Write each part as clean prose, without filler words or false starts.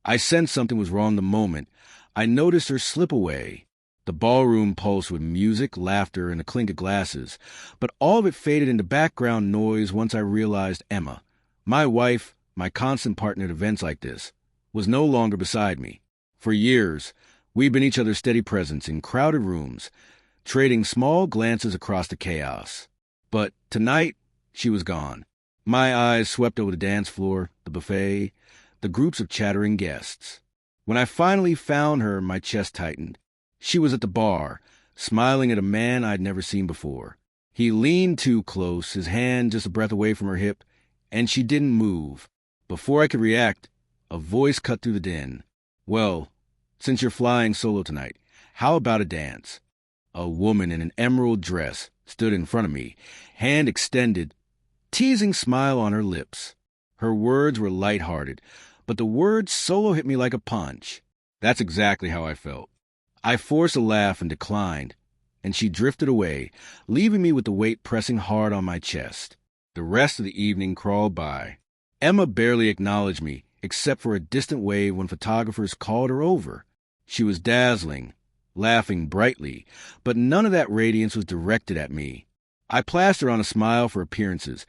I sensed something was wrong the moment I noticed her slip away. The ballroom pulsed with music, laughter, and the clink of glasses, but all of it faded into background noise once I realized Emma, my wife, my constant partner at events like this, was no longer beside me. For years, we'd been each other's steady presence in crowded rooms, trading small glances across the chaos. But tonight, she was gone. My eyes swept over the dance floor, the buffet, the groups of chattering guests. When I finally found her, my chest tightened. She was at the bar, smiling at a man I'd never seen before. He leaned too close, his hand just a breath away from her hip, and she didn't move. Before I could react, a voice cut through the din. "Well, since you're flying solo tonight, how about a dance?" A woman in an emerald dress stood in front of me, hand extended, teasing smile on her lips. Her words were light-hearted, but the word solo hit me like a punch. That's exactly how I felt. I forced a laugh and declined, and she drifted away, leaving me with the weight pressing hard on my chest. The rest of the evening crawled by. Emma barely acknowledged me, except for a distant wave when photographers called her over. She was dazzling, laughing brightly, but none of that radiance was directed at me. I plastered on a smile for appearances,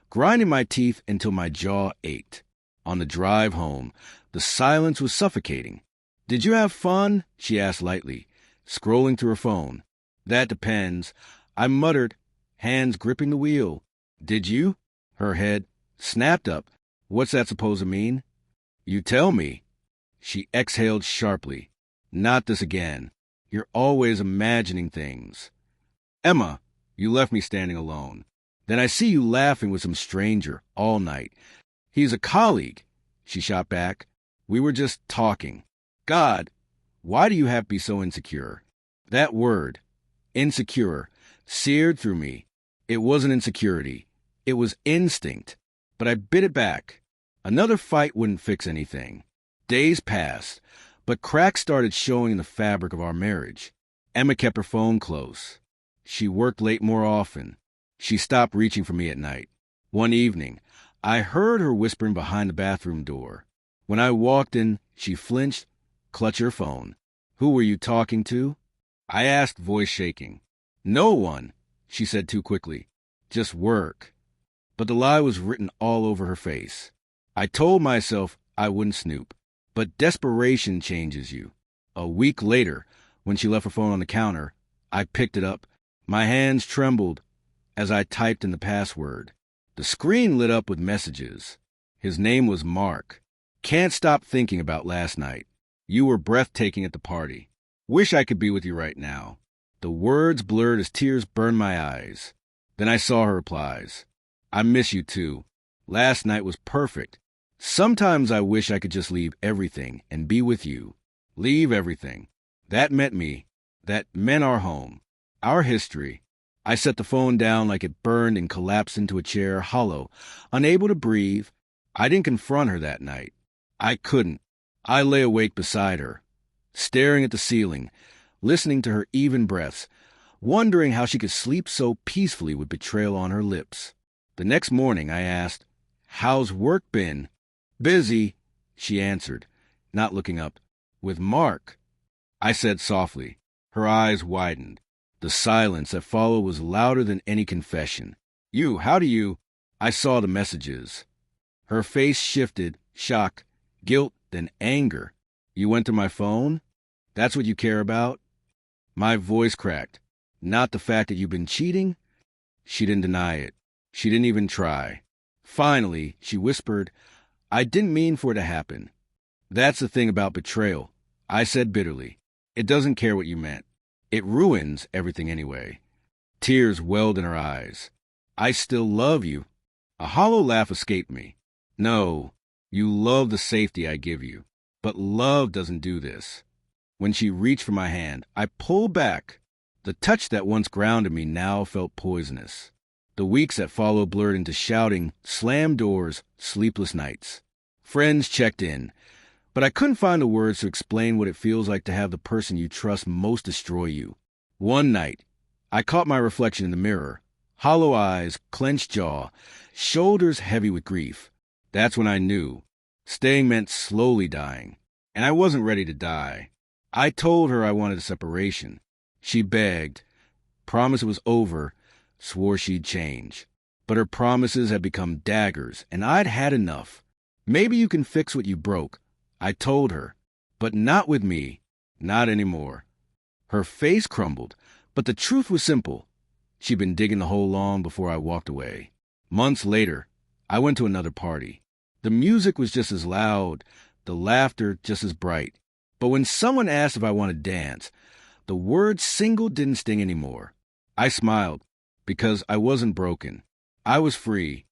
grinding my teeth until my jaw ached. On the drive home, the silence was suffocating. "Did you have fun?" she asked lightly, scrolling through her phone. "That depends," I muttered, hands gripping the wheel. "Did you?" Her head snapped up. "What's that supposed to mean?" "You tell me." She exhaled sharply. "Not this again. You're always imagining things." "Emma, you left me standing alone. Then I see you laughing with some stranger all night." "He's a colleague," she shot back. "We were just talking." God, why do you have to be so insecure? That word, insecure, seared through me. It wasn't insecurity. It was instinct. But I bit it back. Another fight wouldn't fix anything. Days passed, but cracks started showing in the fabric of our marriage. Emma kept her phone close. She worked late more often. She stopped reaching for me at night. One evening, I heard her whispering behind the bathroom door. When I walked in, she flinched, clutched her phone. "Who were you talking to?" I asked, voice shaking. "No one," she said too quickly. "Just work." But the lie was written all over her face. I told myself I wouldn't snoop. But desperation changes you. A week later, when she left her phone on the counter, I picked it up. My hands trembled as I typed in the password. The screen lit up with messages. His name was Mark. "Can't stop thinking about last night. You were breathtaking at the party. Wish I could be with you right now." The words blurred as tears burned my eyes. Then I saw her replies. "I miss you too. Last night was perfect. Sometimes I wish I could just leave everything and be with you. Leave everything. That meant me. That meant our home. Our history." I set the phone down like it burned and collapsed into a chair, hollow, unable to breathe. I didn't confront her that night. I couldn't. I lay awake beside her, staring at the ceiling, listening to her even breaths, wondering how she could sleep so peacefully with betrayal on her lips. The next morning I asked, "How's work been?" "Busy," she answered, not looking up. "With Mark," I said softly. Her eyes widened. The silence that followed was louder than any confession. How do you?" I saw the messages. Her face shifted, shock, guilt, then anger. "You went to my phone? That's what you care about?" My voice cracked. "Not the fact that you've been cheating?" She didn't deny it. She didn't even try. Finally, she whispered, "I didn't mean for it to happen." "That's the thing about betrayal," I said bitterly. "It doesn't care what you meant. It ruins everything anyway." Tears welled in her eyes. "I still love you." A hollow laugh escaped me. "No, you love the safety I give you. But love doesn't do this." When she reached for my hand, I pulled back. The touch that once grounded me now felt poisonous. The weeks that followed blurred into shouting, slammed doors, sleepless nights. Friends checked in, but I couldn't find the words to explain what it feels like to have the person you trust most destroy you. One night, I caught my reflection in the mirror. Hollow eyes, clenched jaw, shoulders heavy with grief. That's when I knew. Staying meant slowly dying. and I wasn't ready to die. I told her I wanted a separation. She begged, promised it was over, swore she'd change. But her promises had become daggers, and I'd had enough. Maybe you can fix what you broke, I told her, but not with me, not anymore. Her face crumbled, but the truth was simple. She'd been digging the hole long before I walked away. Months later, I went to another party. The music was just as loud, the laughter just as bright. But when someone asked if I wanted to dance, the word single didn't sting anymore. I smiled, because I wasn't broken. I was free,